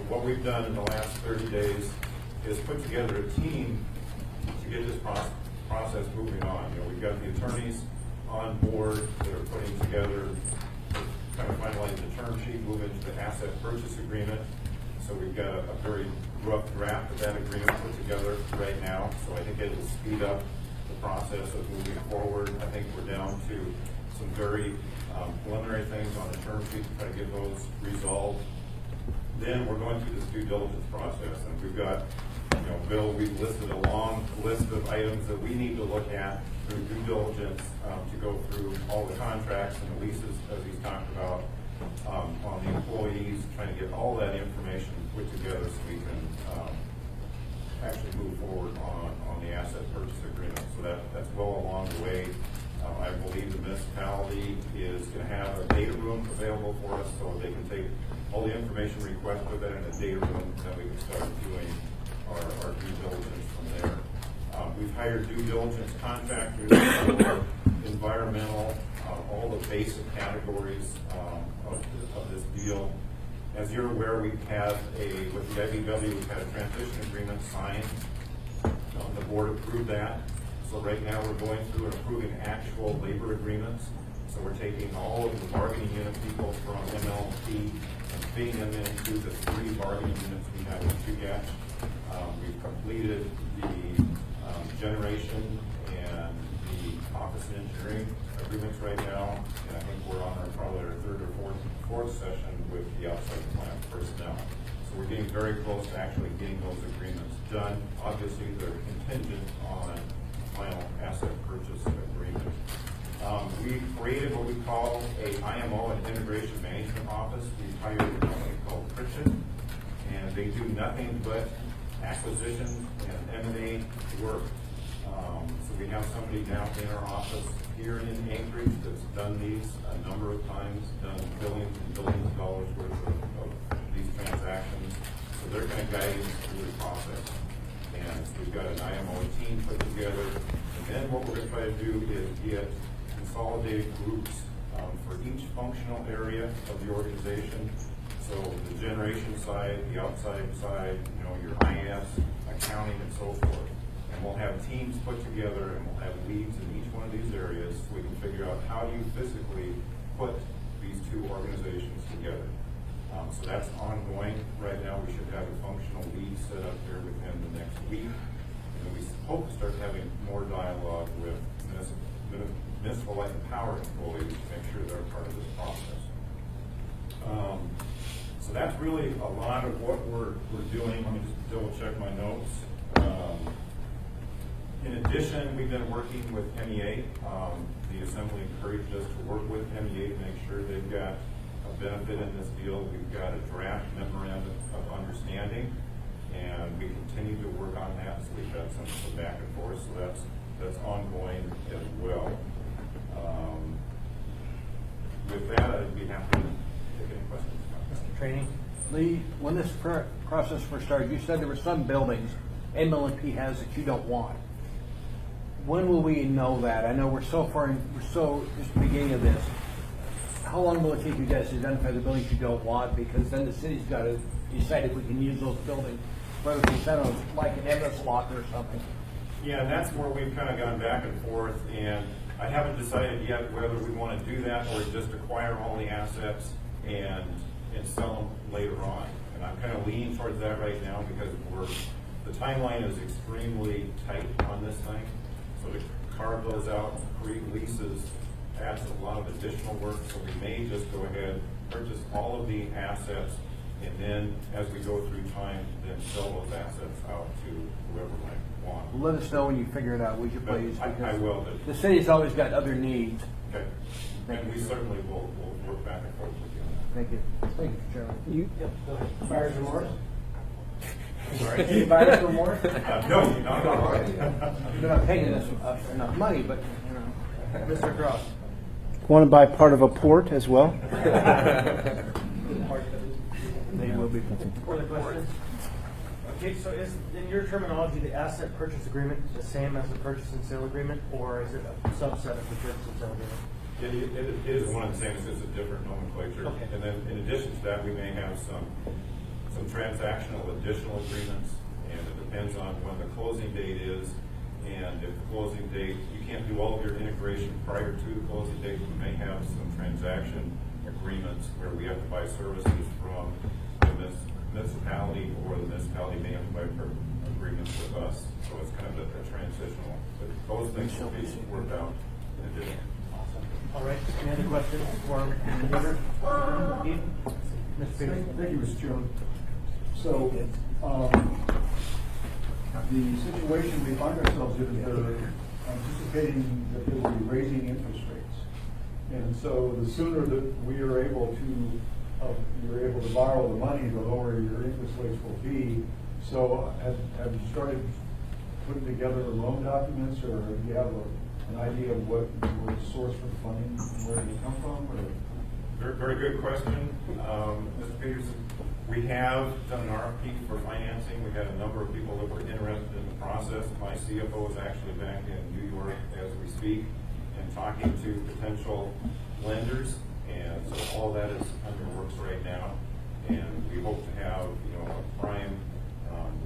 what we've done in the last 30 days is put together a team to get this process moving on. We've got the attorneys on board that are putting together, kind of finalize the term sheet, move into the asset purchase agreement. So we've got a very rough draft of that agreement put together right now. So I think it will speed up the process of moving forward. I think we're down to some very preliminary things on the term sheet to try to get those resolved. Then we're going through this due diligence process, and we've got, Bill, we've listed a long list of items that we need to look at through due diligence to go through all the contracts and the leases, as he's talked about, on the employees, trying to get all that information put together so we can actually move forward on the asset purchase agreement. So that's well along the way. I believe the municipality is going to have a data room available for us so they can take all the information requested with it in a data room, and then we can start doing our due diligence from there. We've hired due diligence contractors for environmental, all the basic categories of this deal. As you're aware, with the IBW, we've had a transition agreement signed. The board approved that. So right now we're going through and approving actual labor agreements. So we're taking all of the bargaining unit people from MLP and feeding them into the 3 bargaining units we have in Chugach. We've completed the generation and the office and engineering agreements right now, and I think we're on probably our 3rd or 4th session with the outside plant personnel. So we're getting very close to actually getting those agreements done. Obviously, they're contingent on final asset purchase agreement. We created what we call a IMO, an integration management office. We hired a company called Pritchett, and they do nothing but acquisition and M&A work. So we have somebody now in our office here in Anchorage that's done these a number of times, done billions and billions of dollars worth of these transactions. So they're going to guide us through the process. And so we've got an IMO team put together. And then what we're going to try to do is get consolidated groups for each functional area of the organization. So the generation side, the outside side, your IS, accounting, and so forth. And we'll have have teams put together, and we'll have leads in each one of these areas, so we can figure out how do you physically put these two organizations together. So that's ongoing. Right now, we should have a functional lead set up here within the next week. And then we hope to start having more dialogue with municipal light and power employees to make sure they're part of this process. So that's really a lot of what we're doing. Let me just double check my notes. In addition, we've been working with MEA. The Assembly encouraged us to work with MEA to make sure they've got a benefit in this deal. We've got a draft memorandum of understanding, and we continue to work on that. So we've got some back and forth. So that's ongoing as well. With that, I'd be happy to take any questions. Mr. Training? Lee, when this process first started, you said there were some buildings MLP has that you don't want. When will we know that? I know we're so just the beginning of this. How long will it take you guys to identify the buildings you don't want? Because then the city's got to decide if we can use those buildings, whether it's like an MS locker or something. Yeah, and that's where we've kind of gone back and forth, and I haven't decided yet whether we want to do that or just acquire all the assets and sell them later on. And I'm kind of leaning towards that right now because the timeline is extremely tight on this thing. So to carve those out, create leases, adds a lot of additional work. So we may just go ahead, purchase all of the assets, and then as we go through time, then sell those assets out to whoever might want. Let us know when you figure it out, would you please? I will. The city's always got other needs. Okay. And we certainly will work back and forth with you. Thank you. Thank you, Chairman. Buyer's remorse? Sorry? Any buyer's remorse? No, not at all. They're not paying us enough money, but, you know. Mr. Cross? Want to buy part of a port as well? They will be. Further questions? Okay, so is, in your terminology, the asset purchase agreement the same as the purchase and sale agreement, or is it a subset of the purchase and sale agreement? It is one of the same, it's just a different nomenclature. Okay. And then in addition to that, we may have some transactional additional agreements, and it depends on when the closing date is. And if the closing date, you can't do all of your integration prior to the closing date, we may have some transaction agreements where we have to buy services from the municipality, or the municipality may have to buy agreements with us. So it's kind of a transitional, but those things will be worked out in addition. All right, any other questions for the neighbor? Mr. Peters? Thank you, Mr. Chairman. So, the situation we find ourselves in is they're anticipating that they will be raising interest rates. And so the sooner that we are able to, you're able to borrow the money, the lower your interest rates will be. So have you started putting together loan documents, or do you have an idea of what the source for the funding, where it will come from? Or? Very good question, Mr. Peterson. We have done an RFP for financing. We had a number of people that were interested in the process. My CFO is actually back in New York as we speak and talking to potential lenders. And so all that is under works right now. And we hope to have, a prime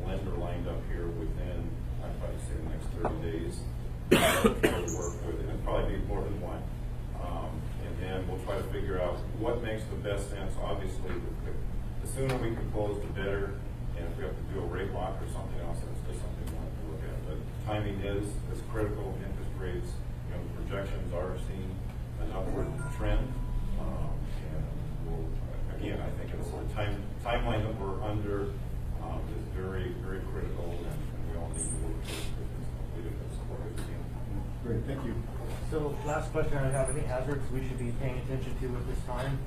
lender lined up here within, I'd probably say, the next 30 days to work with. And it'll probably be more than one. And then we'll try to figure out what makes the best sense. Obviously, the sooner we can close, the better. And if we have to do a rate lock or something else, that's just something we want to look at. But timing is critical. Interest rates, the projections are seeing an upward trend. And we'll, again, I think it's the timeline that we're under is very, very critical, and we all need to work to complete it as quick as we can. Great, thank you. So last question, I have any hazards we should be paying attention to at this time?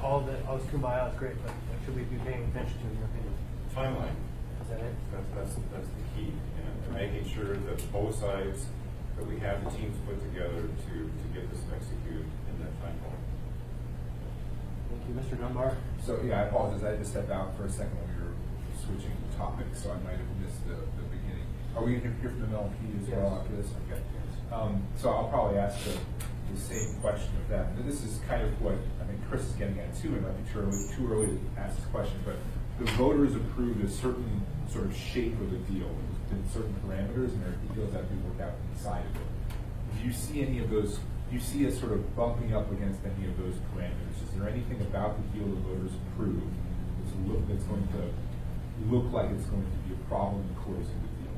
All this kumbaya is great, but what should we be paying attention to in your opinion? Timeline. Is that it? That's the key, and making sure that both sides, that we have the teams put together to get this executed in that time point. Thank you, Mr. Dunbar. So, yeah, I apologize. I had to step out for a second when we were switching topics, so I might have missed the beginning. Are we going to hear from the MLP as well after this? Okay. So I'll probably ask the same question of them. This is kind of what I think Chris is getting at too, and it might be too early to ask this question, but the voters approved a certain sort of shape of the deal. It was within certain parameters, and there are details that have to be worked out inside of it. Do you see any of those? Do you see us sort of bumping up against any of those parameters? Is there anything about the deal the voters approved that's going to look like it's going to be a problem in closing the deal?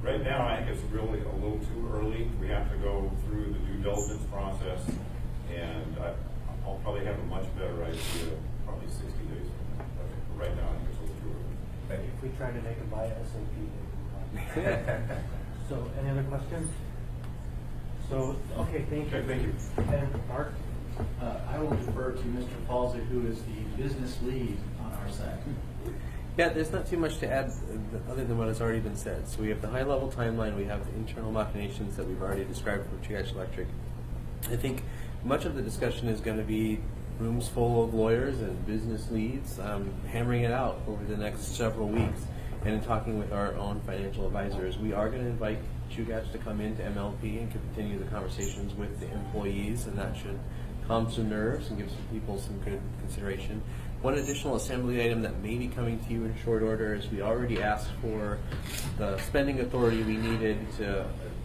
Right now, I think it's really a little too early. We have to go through the due diligence process, and I'll probably have a much better idea probably 60 days from now. But right now, I think it's a little too early. Thank you. If we try to make them buy SAP, they can buy. So, any other questions? So, okay, thank you. Okay, thank you. And Mark? I will defer to Mr. Falzer, who is the business lead on our side. Yeah, there's not too much to add other than what has already been said. So we have the high-level timeline, we have the internal machinations that we've already described for Chugach Electric. I think much of the discussion is going to be rooms full of lawyers and business leads, hammering it out over the next several weeks. And in talking with our own financial advisors, we are going to invite Chugach to come into MLP and continue the conversations with the employees, and that should calm some nerves and give some people some good consideration. One additional assembly item that may be coming to you in short order is we already asked for the spending authority we needed to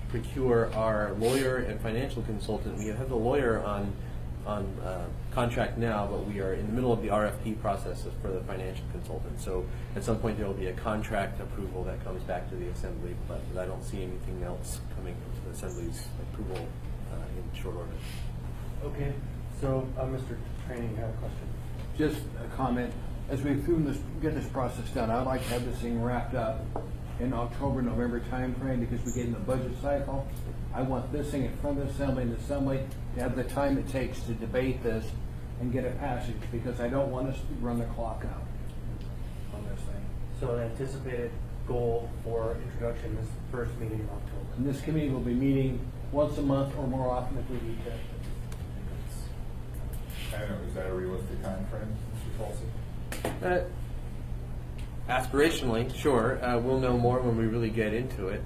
procure our lawyer and financial consultant. We have the lawyer on contract now, but we are in the middle of the RFP process for the financial consultant. So at some point there will be a contract approval that comes back to the Assembly, but I don't see anything else coming to the Assembly's approval in short order. Okay, so Mr. Training, you have a question? Just a comment. As we get this process done, I'd like to have this thing wrapped up in October, November timeframe, because we get in the budget cycle. I want this thing in front of the Assembly to have the time it takes to debate this and get a passage, because I don't want us to run the clock out on this thing. So the anticipated goal for introduction is the first meeting in October. And this committee will be meeting once a month or more often if we need to. I don't know, is that a realistic time frame, Mr. Paulson? Aspirationally, sure. We'll know more when we really get into it.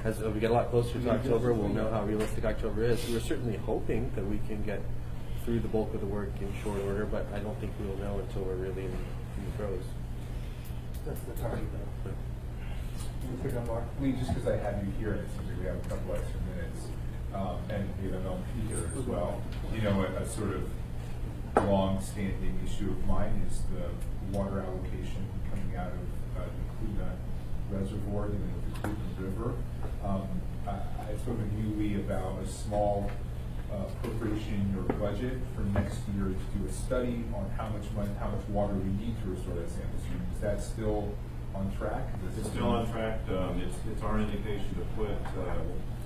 As we get a lot closer to October, we'll know how realistic October is. We're certainly hoping that we can get through the bulk of the work in short order, but I don't think we'll know until we're really in the throes. That's the target, though. Mr. Dunbar? I mean, just because I have you here, and it seems like we have a couple extra minutes, and we have MLP here as well, you know, a sort of long-standing issue of mine is the water allocation coming out of the Cluna Reservoir, dealing with the Cluna River. I spoke with Yuli about a small appropriation in your budget for next year to do a study on how much water we need to restore that salmon stream. Is that still on track? It's still on track. It's our indication to put,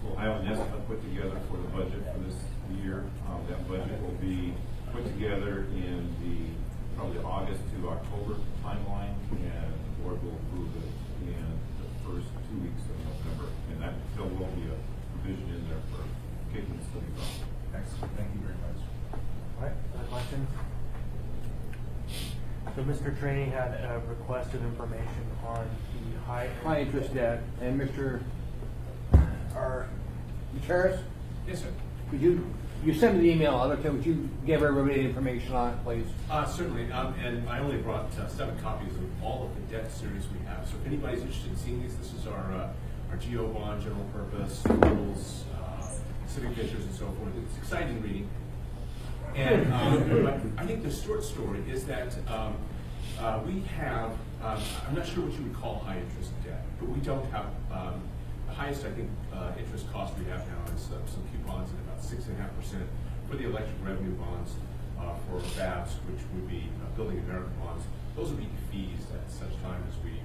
we'll have an estimate put together for the budget for this year. That budget will be put together in the probably August to October timeline, and the board will approve it in the first 2 weeks of November. And that still will be a provision in there for kicking the study off. Excellent. Thank you very much. All right, other questions? So Mr. Training had requested information on the high interest debt, and Mr. Charis? Yes, sir. Could you sent me the email, would you give everybody the information on it, please? Certainly, and I only brought 7 copies of all of the debt series we have. So if anybody's interested in seeing these, this is our GO bond, general purpose, rules, civic ventures, and so forth. It's exciting reading. And I think the short story is that we have, I'm not sure what you would call high interest debt, but we don't have, the highest, I think, interest cost we have now is some coupons at about 6.5% for the electric revenue bonds for BABs, which would be Building America bonds. Those would be fees at such time as we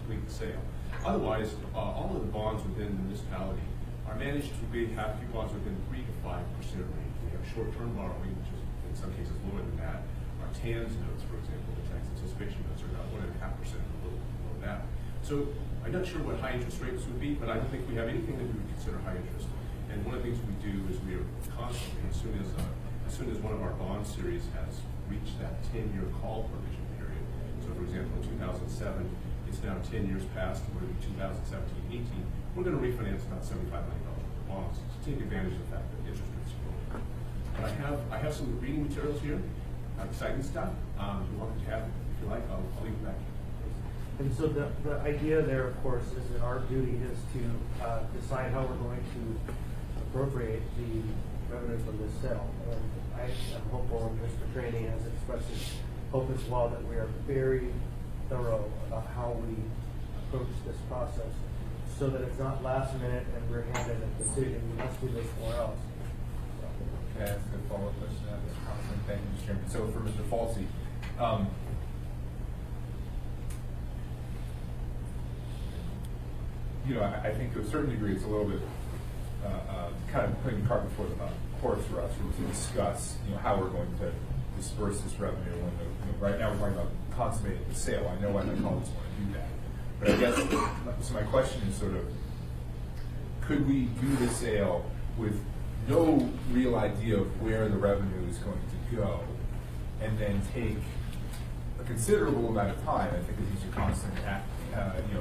complete the sale. Otherwise, all of the bonds within the municipality are managed to have coupons within 3 to 5% range. We have short-term borrowing, which is in some cases lower than that. Our TANS notes, for example, the tax anticipation notes, are about 1.5%, a little below that. So I'm not sure what high interest rates would be, but I don't think we have anything that we would consider high interest. And one of the things we do is we are constantly, as soon as one of our bond series has reached that 10-year call provision period. So for example, in 2007, it's now 10 years past, we're in 2017-18, we're going to refinance about $75 million worth of bonds to take advantage of the fact that interest rates are low. But I have some reading materials here, exciting stuff. You're welcome to have it. If you like, I'll leave it back here. And so the idea there, of course, is that our duty is to decide how we're going to appropriate the revenue from this sale. And I am hopeful, and Mr. Traney has expressed his hope as well, that we are very thorough about how we approach this process, so that it's not last minute and we're handed a decision, we must do this or else. Can I ask a follow-up question to that, Mr. Congressman? Thank you, Mr. Chairman. So for Mr. Falsey, I think to a certain degree it's a little bit kind of putting the cart before the horse for us to discuss, how we're going to disperse this revenue. When right now we're talking about consummating the sale. I know why my colleagues want to do that, but I guess so. My question is sort of, could we do the sale with no real idea of where the revenue is going to go, and then take a considerable amount of time, I think as Mr. Constant,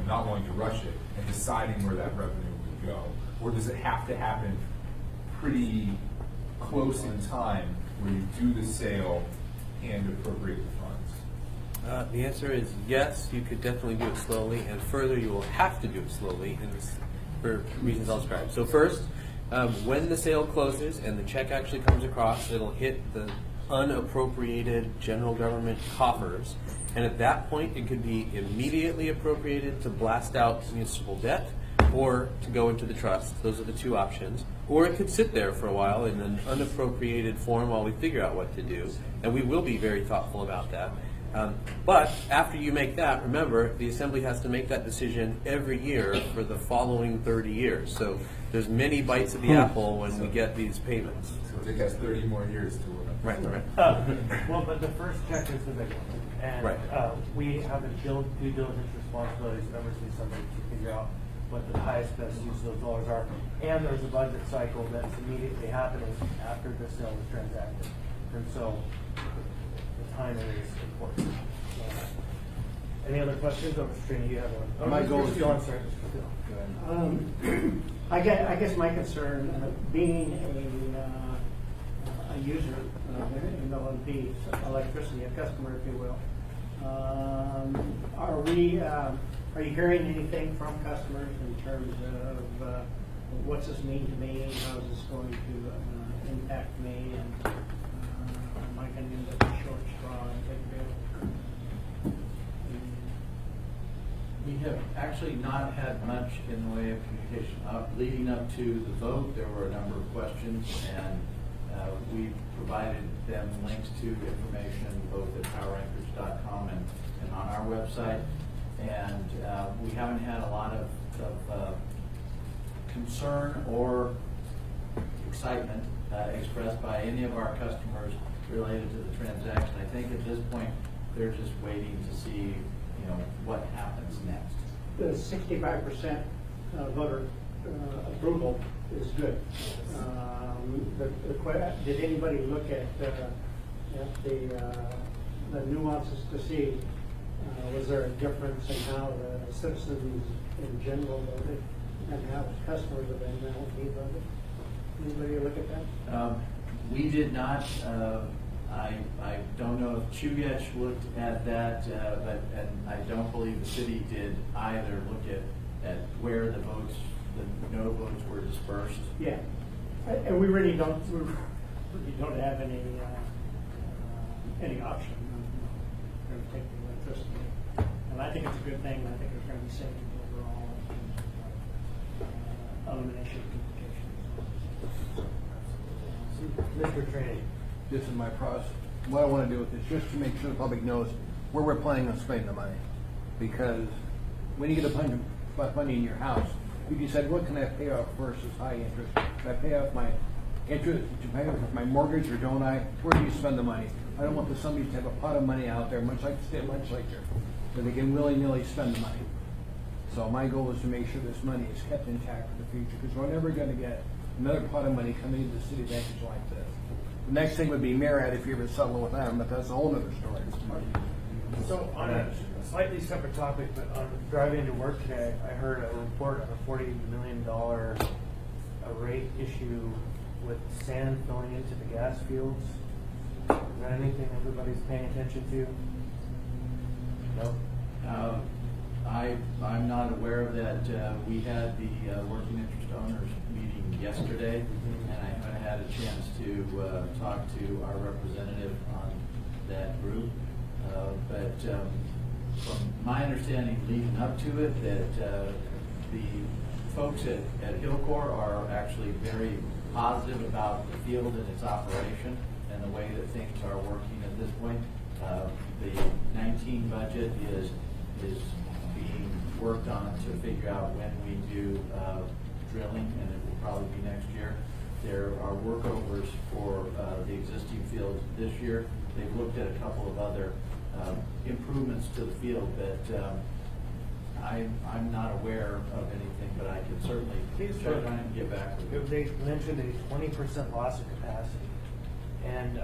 not wanting to rush it, and deciding where that revenue would go? Or does it have to happen pretty close in time where you do the sale and appropriate the funds? The answer is yes, you could definitely do it slowly, and further, you will have to do it slowly for reasons I'll describe. So first, when the sale closes and the check actually comes across, it'll hit the unappropriated general government coffers, and at that point it could be immediately appropriated to blast out municipal debt or to go into the trust. Those are the two options. Or it could sit there for a while in an unappropriated form while we figure out what to do, and we will be very thoughtful about that. But after you make that, remember, the Assembly has to make that decision every year for the following 30 years. So there's many bites of the apple when we get these payments. So it takes 30 more years to work. Right. Well, but the first check is the big one. And Right. We have a due diligence responsibilities, members of the Assembly, to figure out what the highest, best use of those dollars are. And there's a budget cycle that's immediately happening after the sale is transacted. And so the timing is important. Any other questions? Oh, Mr. Trini, you have one. My goal is Mr. Steele, I'm sorry, Mr. Steele. I guess my concern, being a user in LNP, electricity, a customer, if you will, are you hearing anything from customers in terms of what's this mean to me? How is this going to impact me? And am I going to end up a short straw and take bill? We have actually not had much in the way of communication. Leading up to the vote, there were a number of questions, and we provided them links to information both at poweranchorage.com and on our website. And we haven't had a lot of concern or excitement expressed by any of our customers related to the transaction. I think at this point, they're just waiting to see what happens next. The 65% voter approval is good. Did anybody look at the nuances to see was there a difference in how the citizens in general voted and how customers of MLP voted? Anybody look at that? We did not. I don't know if Chugach looked at that, and I don't believe the city did either look at where the votes, the no votes were dispersed. Yeah, and we really don't have any option. We're going to take the electricity, and I think it's a good thing. I think it's going to be savings overall, elimination of duplications. Mr. Traney. This is my process. What I want to do with this, just to make sure the public knows where we're planning on spending the money. Because when you get a bunch of money in your house, you decide, what can I pay off versus high interest? Can I pay off my interest, to pay off my mortgage, or don't I? Where do you spend the money? I don't want somebody to have a pot of money out there, much like the state legislature, where they can willy-nilly spend the money. So my goal is to make sure this money is kept intact for the future, because we're never going to get another pot of money coming into the city bankage like this. The next thing would be Marriott if you ever settle with them, but that's a whole other story. So on a slightly separate topic, but on driving to work today, I heard a report on a $40 million rate issue with sand filling into the gas fields. Is that anything everybody's paying attention to? No. I'm not aware of that. We had the working interest owners meeting yesterday, and I haven't had a chance to talk to our representative on that group. But from my understanding leading up to it, that the folks at Hillcore are actually very positive about the field and its operation and the way that things are working at this point. The 19 budget is being worked on to figure out when we do drilling, and it will probably be next year. There are workovers for the existing field this year. They've looked at a couple of other improvements to the field that I'm not aware of anything, but I can certainly try and get back with you. They mentioned a 20% loss of capacity, and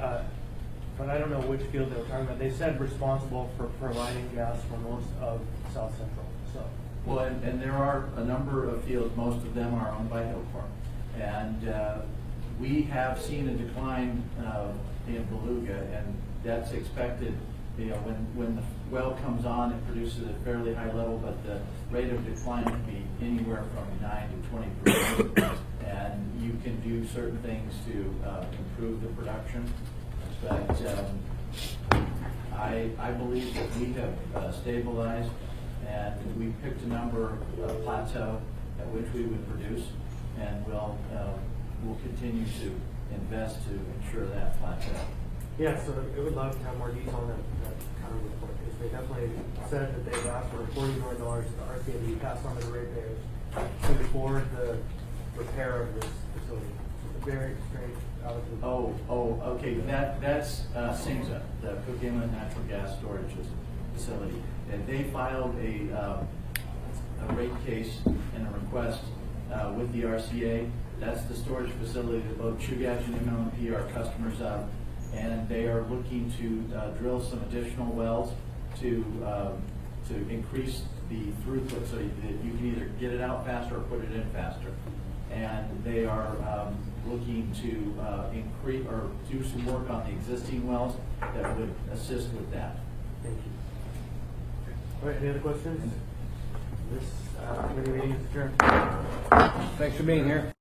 but I don't know which field they were talking about. They said responsible for providing gas for most of South Central. So, well, and there are a number of fields. Most of them are owned by Hillcore, and we have seen a decline in Beluga, and that's expected. You know, when the well comes on, it produces at a fairly high level, but the rate of decline can be anywhere from 9 to 20%. And you can do certain things to improve the production. But I believe that we have stabilized, and we picked a number of plateau at which we would produce, and we'll continue to invest to ensure that plateau. yeah, so I would love to have more detail on that kind of report, because they definitely said that they've asked for $40 million to the RCMP passed on to the ratepayers to afford the repair of this facility. It's a very strange out of the Okay. That's CINGSA, the Cook Inlet Natural Gas Storage Facility, and they filed a rate case and a request with the RCA. That's the storage facility that both Chugach and MLMP are customers of, and they are looking to drill some additional wells to increase the throughput, so that you can either get it out faster or put it in faster. And they are looking to increase or do some work on the existing wells that would assist with that. Thank you. All right, any other questions? This committee meeting is adjourned. Thanks for being here.